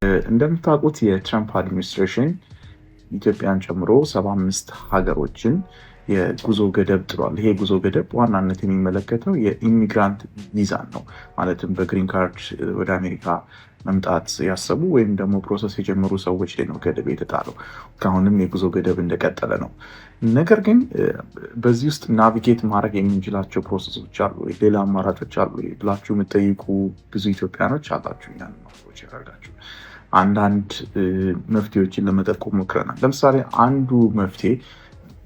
እንደምታውቁት የትራምፕ አድሚኒስትሬሽን ኢትዮጵያን ጨምሮ 75 ሀገሮችን የጉዞ ገደብ ጥሏል። ይሄ ጉዞ ገደብ በዋናነት የሚመለከተው የኢሚግራንት ቪዛን ነው። ማለትም በግሪን ካርድ ወደ አሜሪካ መምጣት ያሰቡ ወይም ደግሞ ፕሮሰስ የጀመሩ ሰዎች ላይ ነው ገደብ የተጣለው። ከአሁንም የጉዞ ገደብ እንደቀጠለ ነው። ነገር ግን በዚህ ውስጥ ናቪጌት ማድረግ የምንችላቸው ፕሮሰሶች አሉ፣ ሌላ አማራጮች አሉ ብላችሁ የምጠይቁ ብዙ ኢትዮጵያኖች አላችሁ። ያን ሰዎች ያደርጋችሁ አንዳንድ መፍትሄዎችን ለመጠቆም ሞክረናል። ለምሳሌ አንዱ መፍትሄ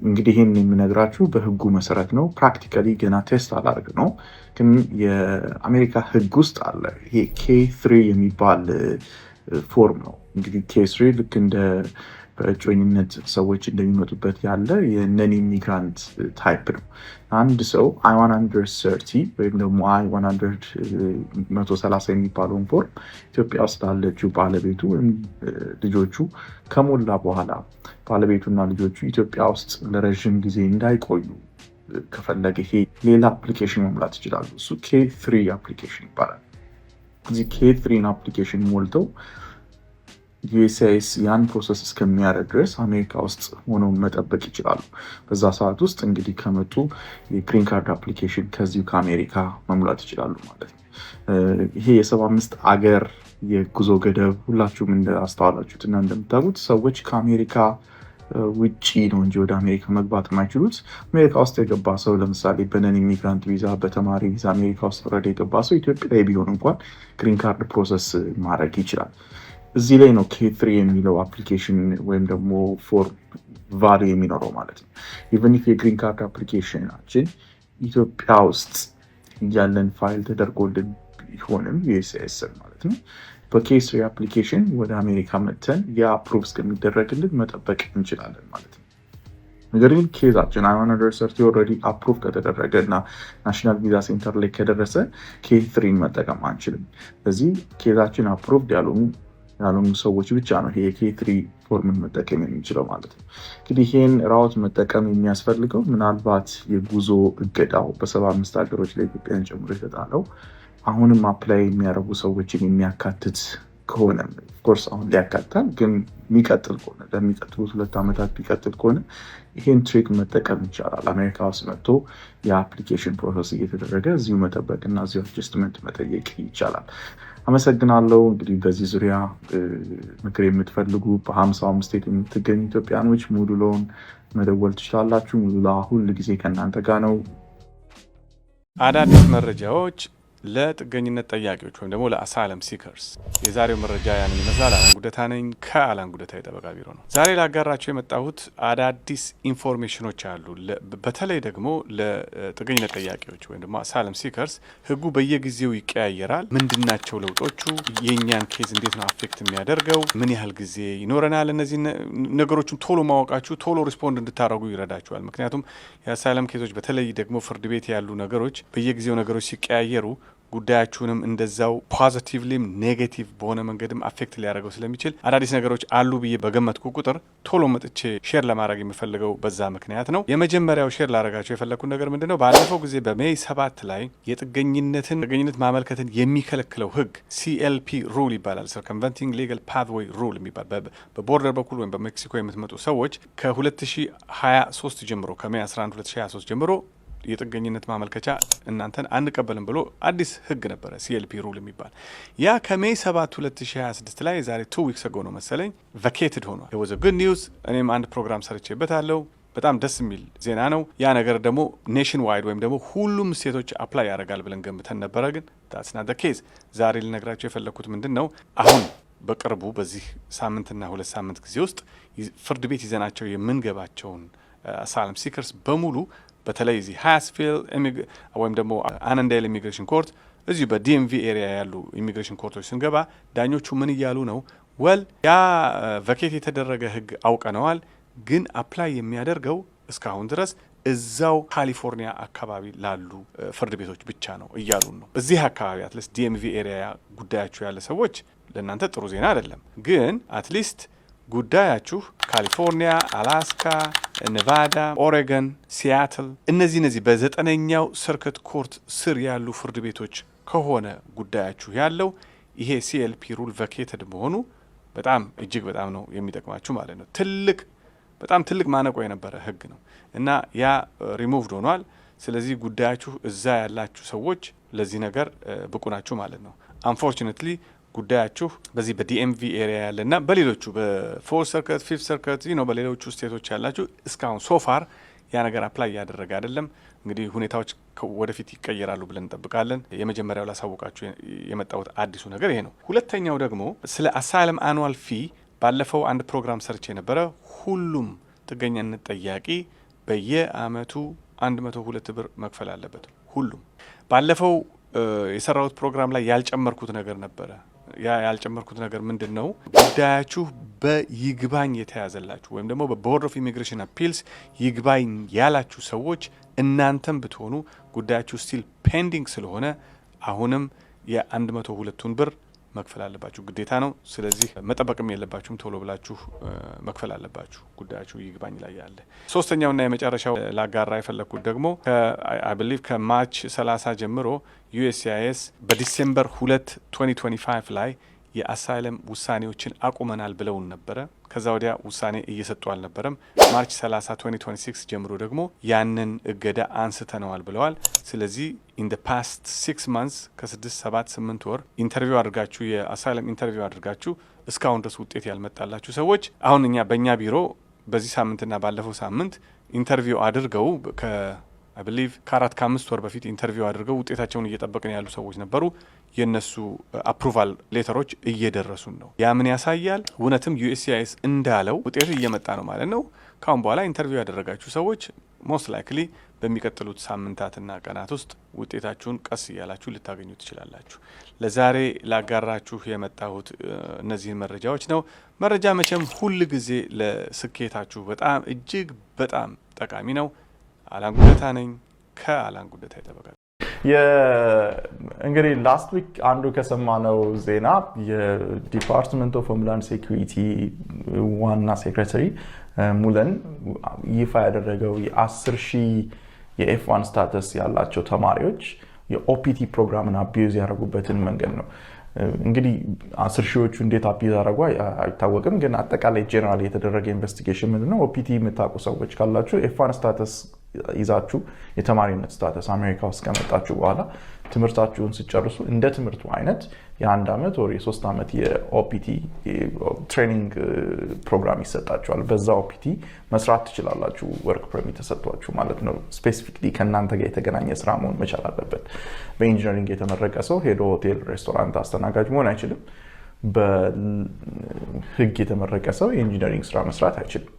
እንግዲህ ይህን የምነግራችሁ በህጉ መሰረት ነው። ፕራክቲካሊ ገና ቴስት አላደርግ ነው፣ ግን የአሜሪካ ህግ ውስጥ አለ። ይሄ K3 የሚባል ፎርም ነው። እንግዲህ K3 ልክ እንደ በእጮኝነት ሰዎች እንደሚመጡበት ያለ የነን ኢሚግራንት ታይፕ ነው። አንድ ሰው I-130 ወይም ደግሞ I-130 የሚባለውን ፎርም ኢትዮጵያ ውስጥ ላለችው ባለቤቱ ወይም ልጆቹ ከሞላ በኋላ ባለቤቱና ልጆቹ ኢትዮጵያ ውስጥ ለረዥም ጊዜ እንዳይቆዩ ከፈለገ ይሄ ሌላ አፕሊኬሽን መሙላት ይችላሉ። እሱ K3 አፕሊኬሽን ይባላል። እዚህ K3 አፕሊኬሽን ሞልተው ዩኤስሲአይኤስ ያን ፕሮሰስ እስከሚያደርግ ድረስ አሜሪካ ውስጥ ሆነው መጠበቅ ይችላሉ። በዛ ሰዓት ውስጥ እንግዲህ ከመጡ የግሪን ካርድ አፕሊኬሽን ከዚሁ ከአሜሪካ መሙላት ይችላሉ ማለት ነው። ይሄ የ75 አገር የጉዞ ገደብ ሁላችሁም እንዳስተዋላችሁት እና እንደምታውቁት ሰዎች ከአሜሪካ ውጪ ነው እንጂ ወደ አሜሪካ መግባት የማይችሉት። አሜሪካ ውስጥ የገባ ሰው ለምሳሌ በነን ኢሚግራንት ቪዛ፣ በተማሪ ቪዛ አሜሪካ ውስጥ ወረደ የገባ ሰው ኢትዮጵያ ላይ ቢሆን እንኳን ግሪን ካርድ ፕሮሰስ ማድረግ ይችላል። እዚህ ላይ ነው K3 የሚለው አፕሊኬሽን ወይም ደግሞ ፎርም ቫሉ የሚኖረው ማለት ነው። ኢቨን ኢፍ የግሪን ካርድ አፕሊኬሽናችን ኢትዮጵያ ውስጥ ያለን ፋይል ተደርጎልን ቢሆንም ዩኤስሲአይኤስ ማለት ነው፣ በኬስ አፕሊኬሽን ወደ አሜሪካ መተን የአፕሩቭ እስከሚደረግልን መጠበቅ እንችላለን ማለት ነው። ነገር ግን ኬዛችን I-130 ኦልሬዲ አፕሩቭ ከተደረገ እና ናሽናል ቪዛ ሴንተር ላይ ከደረሰ K3 መጠቀም አንችልም። ስለዚህ ኬዛችን አፕሩቭድ ያልሆኑ ሰዎች ብቻ ነው ይሄ K3 ፎርምን መጠቀም የሚችለው ማለት ነው። እንግዲህ ይህን ራውት መጠቀም የሚያስፈልገው ምናልባት የጉዞ እገዳው በ75 ሀገሮች ላይ ኢትዮጵያን ጨምሮ የተጣለው አሁንም አፕላይ የሚያደርጉ ሰዎችን የሚያካትት ከሆነ ኦፍኮርስ አሁን ሊያካትታል፣ ግን የሚቀጥል ከሆነ ለሚቀጥሉት 2 ዓመታት ቢቀጥል ከሆነ ይህን ትሪክ መጠቀም ይቻላል። አሜሪካ ውስጥ መጥቶ የአፕሊኬሽን ፕሮሰስ እየተደረገ እዚሁ መጠበቅ እና እዚሁ አጀስትመንት መጠየቅ ይቻላል። አመሰግናለሁ። እንግዲህ በዚህ ዙሪያ ምክር የምትፈልጉ በ55 ስቴት የምትገኙ ኢትዮጵያኖች ሙሉ ሎን መደወል ትችላላችሁ። ሙሉ ላ ሁል ጊዜ ከእናንተ ጋር ነው። አዳዲስ መረጃዎች ለጥገኝነት ጠያቂዎች ወይም ደግሞ ለአሳይለም ሲከርስ የዛሬው መረጃ ያንን ይመስላል። አላን ጉደታ ነኝ ከአላን ጉደታ የጠበቃ ቢሮ ነው። ዛሬ ላጋራቸው የመጣሁት አዳዲስ ኢንፎርሜሽኖች አሉ። በተለይ ደግሞ ለጥገኝነት ጠያቂዎች ወይም ደግሞ አሳይለም ሲከርስ ህጉ በየጊዜው ይቀያየራል። ምንድናቸው ለውጦቹ? የእኛን ኬዝ እንዴት ነው አፌክት የሚያደርገው? ምን ያህል ጊዜ ይኖረናል? እነዚህ ነገሮችን ቶሎ ማወቃችሁ ቶሎ ሪስፖንድ እንድታደርጉ ይረዳችኋል። ምክንያቱም የአሳይለም ኬዞች በተለይ ደግሞ ፍርድ ቤት ያሉ ነገሮች በየጊዜው ነገሮች ሲቀያየሩ ጉዳያችሁንም እንደዛው ፖዚቲቭሊም ኔጌቲቭ በሆነ መንገድም አፌክት ሊያደርገው ስለሚችል አዳዲስ ነገሮች አሉ ብዬ በገመትኩ ቁጥር ቶሎ መጥቼ ሼር ለማድረግ የምፈልገው በዛ ምክንያት ነው። የመጀመሪያው ሼር ላደርጋቸው የፈለግኩት ነገር ምንድነው? ባለፈው ጊዜ በሜይ 7 ላይ ጥገኝነት ማመልከትን የሚከለክለው ህግ CLP ሩል ይባላል። ሰርከምቨንቲንግ ሌጋል ፓትዌይ ሩል የሚባል በቦርደር በኩል ወይም በሜክሲኮ የምትመጡ ሰዎች ከ2023 ጀምሮ ከሜይ 11 2023 ጀምሮ የጥገኝነት ማመልከቻ እናንተን አንቀበልም ብሎ አዲስ ህግ ነበረ CLP ሩል የሚባል። ያ ከሜይ 7 2026 ላይ ዛሬ 2 ዊክስ አጎ ነው መሰለኝ ቫኬትድ ሆኗል። it was a good news። እኔም አንድ ፕሮግራም ሰርቼበታለሁ። በጣም ደስ የሚል ዜና ነው። ያ ነገር ደግሞ ኔሽን ዋይድ ወይም ደግሞ ሁሉም ስቴቶች አፕላይ ያደርጋል ብለን ገምተን ነበረ፣ ግን that's not the case። ዛሬ ልነግራቸው የፈለኩት ምንድነው አሁን በቅርቡ በዚህ ሳምንትና 2 ሳምንት ጊዜ ውስጥ ፍርድ ቤት ይዘናቸው የምንገባቸውን አሳይለም ሲከርስ በሙሉ በተለይ እዚህ ሃያስቪል ወይም ደግሞ አናንዳይል ኢሚግሬሽን ኮርት እዚሁ በዲኤምቪ ኤሪያ ያሉ ኢሚግሬሽን ኮርቶች ስንገባ ዳኞቹ ምን እያሉ ነው? ያ ቫኬት የተደረገ ህግ አውቀነዋል፣ ግን አፕላይ የሚያደርገው እስካሁን ድረስ እዛው ካሊፎርኒያ አካባቢ ላሉ ፍርድ ቤቶች ብቻ ነው እያሉን ነው። እዚህ አካባቢ አትሊስት ዲኤምቪ ኤሪያ ጉዳያችሁ ያለ ሰዎች ለእናንተ ጥሩ ዜና አይደለም፣ ግን አትሊስት ጉዳያችሁ ካሊፎርኒያ፣ አላስካ፣ ኔቫዳ፣ ኦሬገን፣ ሲያትል እነዚህ በ9ኛው ሰርክት ኮርት ስር ያሉ ፍርድ ቤቶች ከሆነ ጉዳያችሁ ያለው ይሄ CLP ሩል ቫኬትድ መሆኑ በጣም እጅግ በጣም ነው የሚጠቅማችሁ ማለት ነው። በጣም ትልቅ ማነቆ የነበረ ህግ ነው እና ያ ሪሙቭድ ሆኗል። ስለዚህ ጉዳያችሁ እዛ ያላችሁ ሰዎች ለዚህ ነገር ብቁ ናችሁ ማለት ነው። አንፎርቹኔትሊ ጉዳያችሁ በዚህ በዲኤምቪ ኤሪያ ያለና በሌሎቹ በፎርዝ ሰርከት፣ ፊፍት ሰርከት በሌሎቹ ስቴቶች ያላችሁ እስካሁን ሶፋር ያ ነገር አፕላይ ያደረገ አይደለም። እንግዲህ ሁኔታዎች ወደፊት ይቀየራሉ ብለን እንጠብቃለን። የመጀመሪያው ላሳውቃችሁ የመጣሁት አዲሱ ነገር ይሄ ነው። ሁለተኛው ደግሞ ስለ አሳይለም አኑዋል ፊ ባለፈው አንድ ፕሮግራም ሰርቼ የነበረ ሁሉም ጥገኛነት ጠያቂ በየአመቱ 102 ብር መክፈል አለበት። ሁሉም ባለፈው የሰራሁት ፕሮግራም ላይ ያልጨመርኩት ነገር ነበረ። ያ ያልጨመርኩት ነገር ምንድን ነው? ጉዳያችሁ በይግባኝ የተያዘላችሁ ወይም ደግሞ በቦርድ ኦፍ ኢሚግሬሽን አፒልስ ይግባኝ ያላችሁ ሰዎች እናንተም ብትሆኑ ጉዳያችሁ ስቲል ፔንዲንግ ስለሆነ አሁንም የ102ቱን ብር መክፈል አለባችሁ፣ ግዴታ ነው። ስለዚህ መጠበቅም የለባችሁም፣ ቶሎ ብላችሁ መክፈል አለባችሁ ጉዳያችሁ ይግባኝ ላይ ያለ። ሶስተኛውና የመጨረሻው ላጋራ የፈለግኩት ደግሞ አይ ቢሊቭ ከማርች 30 ጀምሮ ዩኤስሲአይኤስ በዲሴምበር 2 2025 ላይ የአሳይለም ውሳኔዎችን አቁመናል ብለውን ነበረ። ከዛ ወዲያ ውሳኔ እየሰጡ አልነበረም። ማርች 30 2026 ጀምሮ ደግሞ ያንን እገዳ አንስተነዋል ብለዋል። ስለዚህ ኢን ደ ፓስት 6 months ከ6 7 8 ወር ኢንተርቪው አድርጋችሁ የአሳይለም ኢንተርቪው አድርጋችሁ እስካሁን ድረስ ውጤት ያልመጣላችሁ ሰዎች አሁን በእኛ ቢሮ በዚህ ሳምንትና ባለፈው ሳምንት ኢንተርቪው አድርገው አይ ቢሊቭ ከ4 ከ5 ወር በፊት ኢንተርቪው አድርገው ውጤታቸውን እየጠበቅን ያሉ ሰዎች ነበሩ። የነሱ አፕሩቫል ሌተሮች እየደረሱን ነው። ያ ምን ያሳያል? እውነትም ዩኤስሲአይኤስ እንዳለው ውጤቱ እየመጣ ነው ማለት ነው። ካሁን በኋላ ኢንተርቪው ያደረጋችሁ ሰዎች ሞስት ላይክሊ በሚቀጥሉት ሳምንታትና ቀናት ውስጥ ውጤታችሁን ቀስ እያላችሁ ልታገኙ ትችላላችሁ። ለዛሬ ላጋራችሁ የመጣሁት እነዚህን መረጃዎች ነው። መረጃ መቼም ሁል ጊዜ ለስኬታችሁ በጣም እጅግ በጣም ጠቃሚ ነው። አላን ጉደታ ነኝ ከአላን ጉደታ ይጠበቃል። እንግዲህ ላስት ዊክ አንዱ ከሰማነው ዜና የዲፓርትመንት ኦፍ ሆምላንድ ሴኩሪቲ ዋና ሴክሬታሪ ሙለን ይፋ ያደረገው የ10,000 የኤፍ1 ስታተስ ያላቸው ተማሪዎች የኦፒቲ ፕሮግራምን አቢዩዝ ያደረጉበትን መንገድ ነው። እንግዲህ 10,000ዎቹ እንዴት አቢዩዝ ያደረጉ አይታወቅም፣ ግን አጠቃላይ ጄኔራል የተደረገ ኢንቨስቲጌሽን ምንድነው? ኦፒቲ የምታውቁ ሰዎች ካላችሁ ኤፍ1 ስታተስ ይዛችሁ የተማሪነት ስታተስ አሜሪካ ውስጥ ከመጣችሁ በኋላ ትምህርታችሁን ሲጨርሱ እንደ ትምህርቱ አይነት የ1 ዓመት ወር የ3 ዓመት የኦፒቲ ትሬኒንግ ፕሮግራም ይሰጣችኋል። በዛ ኦፒቲ መስራት ትችላላችሁ። ወርክ ፐርሚት ተሰጥቷችሁ ማለት ነው። ስፔሲፊክሊ ከእናንተ ጋር የተገናኘ ስራ መሆን መቻል አለበት። በኢንጂነሪንግ የተመረቀ ሰው ሄዶ ሆቴል፣ ሬስቶራንት አስተናጋጅ መሆን አይችልም። በህግ የተመረቀ ሰው የኢንጂነሪንግ ስራ መስራት አይችልም።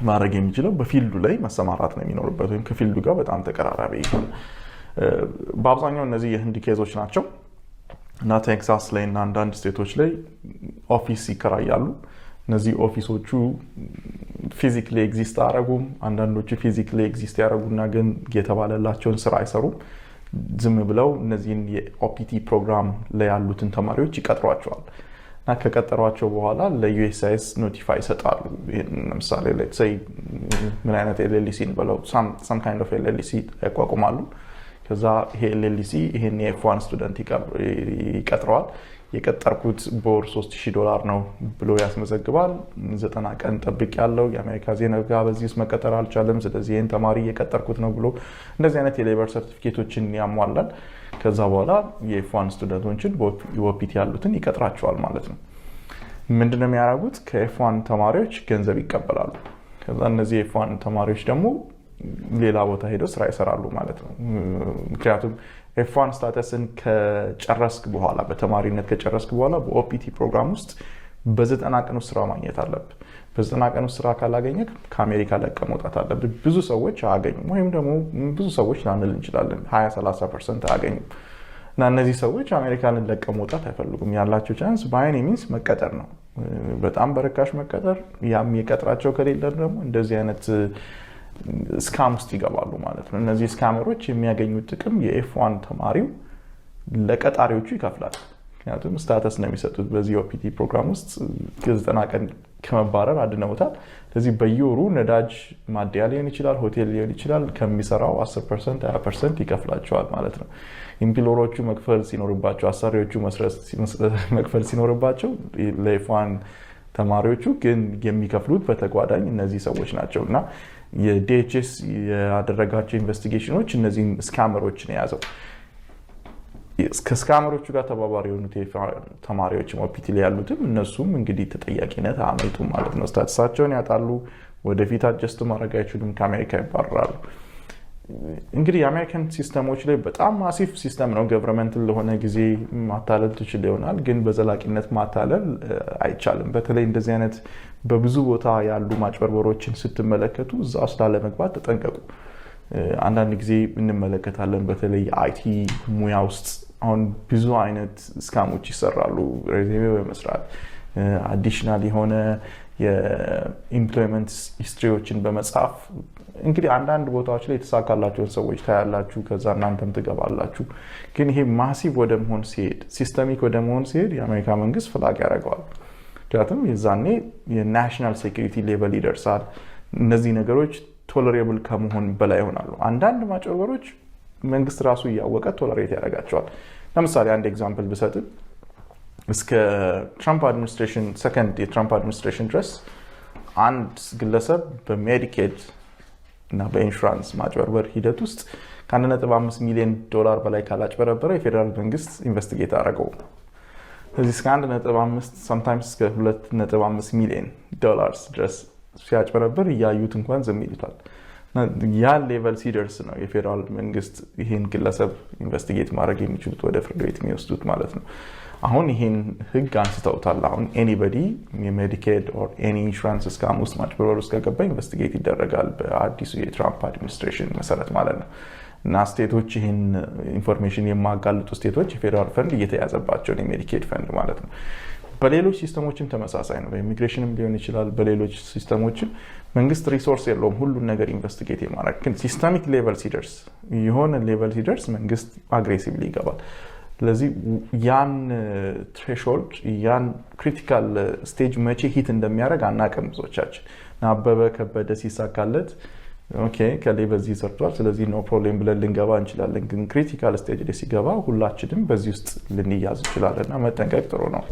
ማድረግ የሚችለው በፊልዱ ላይ መሰማራት ነው የሚኖርበት፣ ወይም ከፊልዱ ጋር በጣም ተቀራራቢ ይሆን። በአብዛኛው እነዚህ የህንድ ኬዞች ናቸው እና ቴክሳስ ላይ እና አንዳንድ ስቴቶች ላይ ኦፊስ ይከራያሉ። እነዚህ ኦፊሶቹ ፊዚክሊ ኤግዚስት አያደርጉም። አንዳንዶቹ ፊዚክሊ ኤግዚስት ያደርጉና ግን የተባለላቸውን ስራ አይሰሩም። ዝም ብለው እነዚህን የኦፒቲ ፕሮግራም ላይ ያሉትን ተማሪዎች ይቀጥሯቸዋል እና ከቀጠሯቸው በኋላ ለዩኤስሲአይኤስ ኖቲፋይ ይሰጣሉ። ለምሳሌ ምን አይነት ኤልኤልሲ ብለው some kind of ኤልኤልሲ ያቋቁማሉ። ከዛ ይሄ ኤልኤልሲ ይሄን የኤፍ1 ስቱደንት ይቀጥረዋል። የቀጠርኩት በወር $3,000 ነው ብሎ ያስመዘግባል። 90 ቀን ጠብቅ ያለው የአሜሪካ ዜጋ በዚህ ውስጥ መቀጠር አልቻለም፣ ስለዚህ ይሄን ተማሪ የቀጠርኩት ነው ብሎ እንደዚህ አይነት የሌበር ሰርቲፊኬቶችን ያሟላል። ከዛ በኋላ የኤፍ1 ስቱደንቶችን በኦፒቲ ያሉትን ይቀጥራቸዋል ማለት ነው። ምንድነው የሚያደርጉት? ከኤፍ1 ተማሪዎች ገንዘብ ይቀበላሉ። ከዛ እነዚህ የኤፍ1 ተማሪዎች ደግሞ ሌላ ቦታ ሄደው ስራ ይሰራሉ ማለት ነው። ምክንያቱም ኤፍ1 ስታተስን ከጨረስክ በኋላ በተማሪነት ከጨረስክ በኋላ በኦፒቲ ፕሮግራም ውስጥ በ90 ቀን ውስጥ ስራ ማግኘት አለብህ። በ90 ቀን ውስጥ ስራ ካላገኘህ ከአሜሪካ ለቀህ መውጣት አለብህ። ብዙ ሰዎች አያገኙም፣ ወይም ደግሞ ብዙ ሰዎች ላንል እንችላለን 20-30% አያገኙም። እና እነዚህ ሰዎች አሜሪካንን ለቀህ መውጣት አይፈልጉም። ያላቸው ቻንስ በአይን ሚንስ መቀጠር ነው፣ በጣም በርካሽ መቀጠር። ያም የቀጥራቸው ከሌለ ደግሞ እንደዚህ አይነት ስካም ውስጥ ይገባሉ ማለት ነው። እነዚህ ስካመሮች የሚያገኙት ጥቅም የኤፍ1 ተማሪው ለቀጣሪዎቹ ይከፍላል። ምክንያቱም ስታተስ ነው የሚሰጡት በዚህ ኦፒቲ ፕሮግራም ውስጥ 90 ቀን ከመባረር አድነውታል። ስለዚህ በየወሩ ነዳጅ ማደያ ሊሆን ይችላል፣ ሆቴል ሊሆን ይችላል፣ ከሚሰራው 10% 20% ይከፍላቸዋል ማለት ነው። ኢምፕሎሮቹ መክፈል ሲኖርባቸው፣ አሰሪዎቹ መክፈል ሲኖርባቸው ለኤፍ1 ተማሪዎቹ ግን የሚከፍሉት በተጓዳኝ እነዚህ ሰዎች ናቸው። እና የዲኤችኤስ ያደረጋቸው ኢንቨስቲጌሽኖች እነዚህን ስካመሮችን የያዘው ከስካመሮቹ ጋር ተባባሪ የሆኑት ተማሪዎች ኦፒቲ ላይ ያሉትም እነሱም እንግዲህ ተጠያቂነት አመልጡ ማለት ነው። ስታተሳቸውን ያጣሉ፣ ወደፊት አጀስት ማድረግ አይችሉም፣ ከአሜሪካ ይባረራሉ። እንግዲህ የአሜሪካን ሲስተሞች ላይ በጣም ማሲፍ ሲስተም ነው። ገቨርንመንትን ለሆነ ጊዜ ማታለል ትችል ይሆናል፣ ግን በዘላቂነት ማታለል አይቻልም። በተለይ እንደዚህ አይነት በብዙ ቦታ ያሉ ማጭበርበሮችን ስትመለከቱ እዛ ውስጥ ላለመግባት ተጠንቀቁ። አንዳንድ ጊዜ እንመለከታለን። በተለይ አይቲ ሙያ ውስጥ አሁን ብዙ አይነት ስካሞች ይሰራሉ። ሬዚሜ በመስራት አዲሽናል የሆነ የኢምፕሎይመንት ሂስትሪዎችን በመጻፍ እንግዲህ አንዳንድ ቦታዎች ላይ የተሳካላቸውን ሰዎች ታያላችሁ፣ ከዛ እናንተም ትገባላችሁ። ግን ይሄ ማሲቭ ወደ መሆን ሲሄድ፣ ሲስተሚክ ወደ መሆን ሲሄድ የአሜሪካ መንግስት ፍላግ ያደርገዋል። ምክንያቱም የዛኔ የናሽናል ሴኩሪቲ ሌቨል ይደርሳል። እነዚህ ነገሮች ቶለሬብል ከመሆን በላይ ይሆናሉ። አንዳንድ ማጭበርበሮች መንግስት ራሱ እያወቀ ቶለሬት ያደርጋቸዋል። ለምሳሌ አንድ ኤግዛምፕል ብሰጥ እስከ ትራምፕ አድሚኒስትሬሽን ሰከንድ የትራምፕ አድሚኒስትሬሽን ድረስ አንድ ግለሰብ በሜዲኬድ እና በኢንሹራንስ ማጭበርበር ሂደት ውስጥ ከ1.5 ሚሊዮን ዶላር በላይ ካላጭበረበረ የፌዴራል መንግስት ኢንቨስቲጌት አደረገው። ስለዚህ እስከ 1.5 ሰምታይምስ እስከ 2.5 ሚሊዮን ዶላርስ ድረስ ሲያጭበረብር እያዩት እንኳን ዝም ይሉታል። ያን ሌቨል ሲደርስ ነው የፌዴራል መንግስት ይህን ግለሰብ ኢንቨስቲጌት ማድረግ የሚችሉት ወደ ፍርድ ቤት የሚወስዱት ማለት ነው። አሁን ይህን ህግ አንስተውታል። አሁን ኤኒበዲ የሜዲኬድ ኦር ኤኒ ኢንሹራንስ ስካም ውስጥ ማጭበርበር ውስጥ ከገባ ኢንቨስቲጌት ይደረጋል በአዲሱ የትራምፕ አድሚኒስትሬሽን መሰረት ማለት ነው። እና ስቴቶች ይህን ኢንፎርሜሽን የማጋልጡ ስቴቶች የፌዴራል ፈንድ እየተያዘባቸውን የሜዲኬድ ፈንድ ማለት ነው። በሌሎች ሲስተሞችም ተመሳሳይ ነው። በኢሚግሬሽንም ሊሆን ይችላል። በሌሎች ሲስተሞችም መንግስት ሪሶርስ የለውም ሁሉን ነገር ኢንቨስቲጌት የማድረግ ግን ሲስተሚክ ሌቨል ሲደርስ የሆነ ሌቨል ሲደርስ መንግስት አግሬሲቭሊ ይገባል። ስለዚህ ያን ትሬሾልድ ያን ክሪቲካል ስቴጅ መቼ ሂት እንደሚያደርግ አናውቅም ብዙዎቻችን። አበበ ከበደ ሲሳካለት ኦኬ ከሌ በዚህ ሰርቷል ስለዚህ ኖ ፕሮብሌም ብለን ልንገባ እንችላለን። ግን ክሪቲካል ስቴጅ ላይ ሲገባ ሁላችንም በዚህ ውስጥ ልንያዝ እንችላለን እና መጠንቀቅ ጥሩ ነው።